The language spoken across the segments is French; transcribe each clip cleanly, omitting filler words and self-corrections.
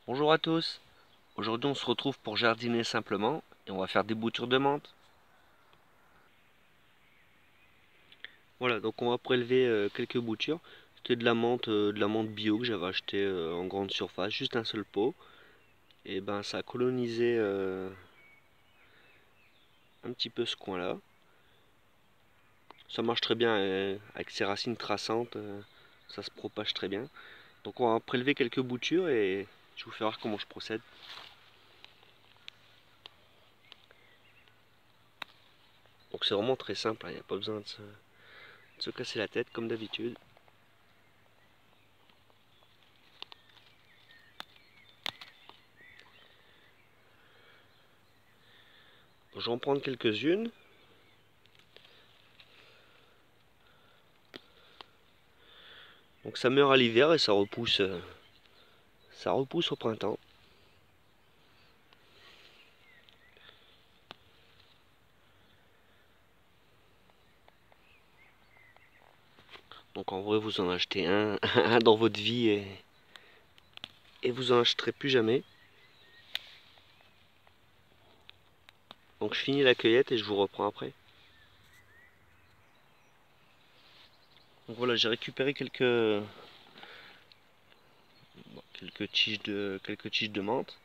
Bonjour à tous, aujourd'hui on se retrouve pour jardiner simplement et on va faire des boutures de menthe. Voilà, donc on va prélever quelques boutures. C'était de la menthe bio que j'avais acheté en grande surface, juste un seul pot. Et ben ça a colonisé un petit peu ce coin-là. Ça marche très bien avec ses racines traçantes, ça se propage très bien. Donc on va prélever quelques boutures et je vais vous faire voir comment je procède. Donc c'est vraiment très simple, il n'y a pas besoin de se casser la tête comme d'habitude. Je vais en prendre quelques-unes. Donc ça meurt à l'hiver et ça repousse au printemps. Donc en vrai vous en achetez un dans votre vie et vous en acheterez plus jamais. Donc je finis la cueillette et je vous reprends après. Donc voilà, j'ai récupéré quelques tiges de menthe.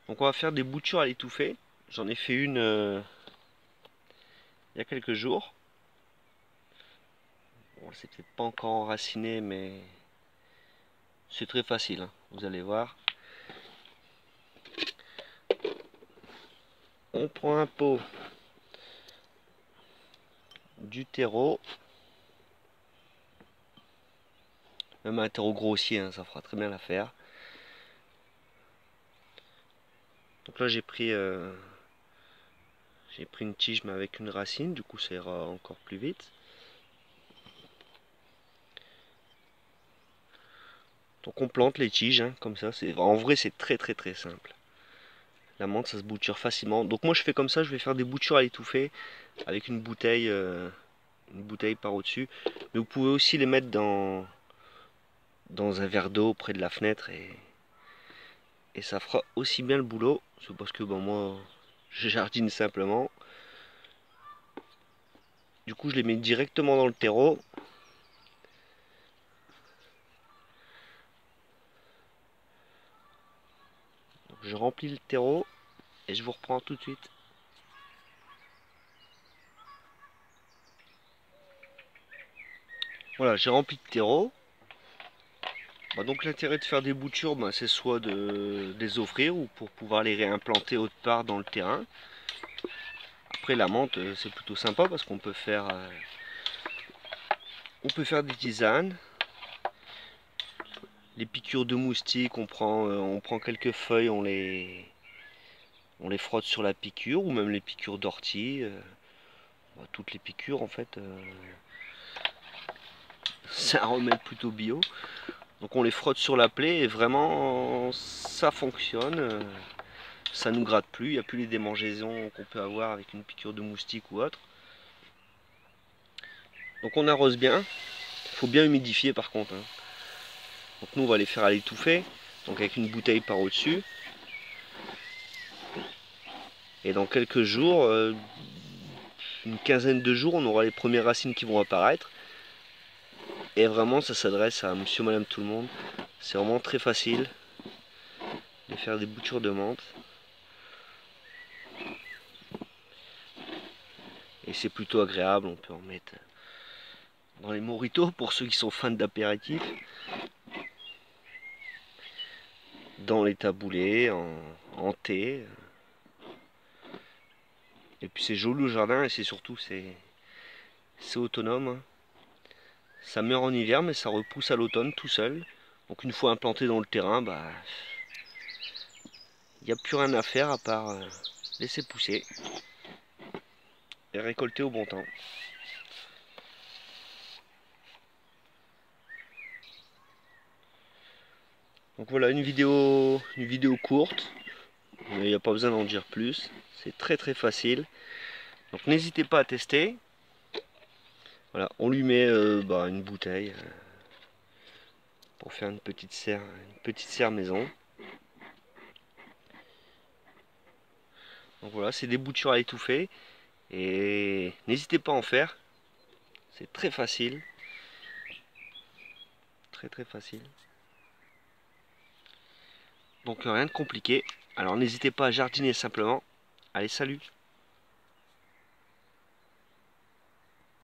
Donc on va faire des boutures à l'étouffer. J'en ai fait une il y a quelques jours. Bon, c'est peut-être pas encore enraciné, mais c'est très facile, hein, vous allez voir. On prend un pot, du terreau, même un terreau grossier, hein, ça fera très bien l'affaire. Donc là j'ai pris une tige mais avec une racine, du coup ça ira encore plus vite. Donc on plante les tiges, hein, comme ça. En vrai c'est très simple. La menthe ça se bouture facilement. Donc moi je fais comme ça, je vais faire des boutures à l'étouffer avec une bouteille par au-dessus. Mais vous pouvez aussi les mettre dans un verre d'eau près de la fenêtre et ça fera aussi bien le boulot. C'est parce que bon, moi je jardine simplement. Du coup je les mets directement dans le terreau. Donc, je remplis le terreau et je vous reprends tout de suite. Voilà, j'ai rempli de terreau. Bah, donc l'intérêt de faire des boutures, bah, c'est soit de les offrir ou pour pouvoir les réimplanter autre part dans le terrain. Après la menthe c'est plutôt sympa parce on peut faire des tisanes. Les piqûres de moustiques, on prend quelques feuilles, on les frotte sur la piqûre ou même les piqûres d'ortie. Bah, toutes les piqûres en fait, c'est un remède plutôt bio. Donc on les frotte sur la plaie et vraiment ça fonctionne. Ça nous gratte plus, il n'y a plus les démangeaisons qu'on peut avoir avec une piqûre de moustique ou autre. Donc on arrose bien, il faut bien humidifier par contre, hein. Donc nous on va les faire à l'étouffer, donc avec une bouteille par au-dessus. Et dans quelques jours, une quinzaine de jours, on aura les premières racines qui vont apparaître. Et vraiment ça s'adresse à monsieur, madame, tout le monde. C'est vraiment très facile de faire des boutures de menthe. Et c'est plutôt agréable, on peut en mettre dans les mojitos pour ceux qui sont fans d'apéritifs, dans les taboulés, en thé. Et puis c'est joli au jardin et c'est surtout c'est autonome, hein. Ça meurt en hiver mais ça repousse à l'automne tout seul. Donc une fois implanté dans le terrain, bah il n'y a plus rien à faire à part laisser pousser et récolter au bon temps. Donc voilà une vidéo courte, il n'y a pas besoin d'en dire plus. C'est très facile. Donc n'hésitez pas à tester. Voilà, on lui met une bouteille pour faire une petite serre maison. Donc voilà, c'est des boutures à étouffer et n'hésitez pas à en faire. C'est très facile, très facile. Donc rien de compliqué. Alors n'hésitez pas à jardiner simplement. Allez, salut!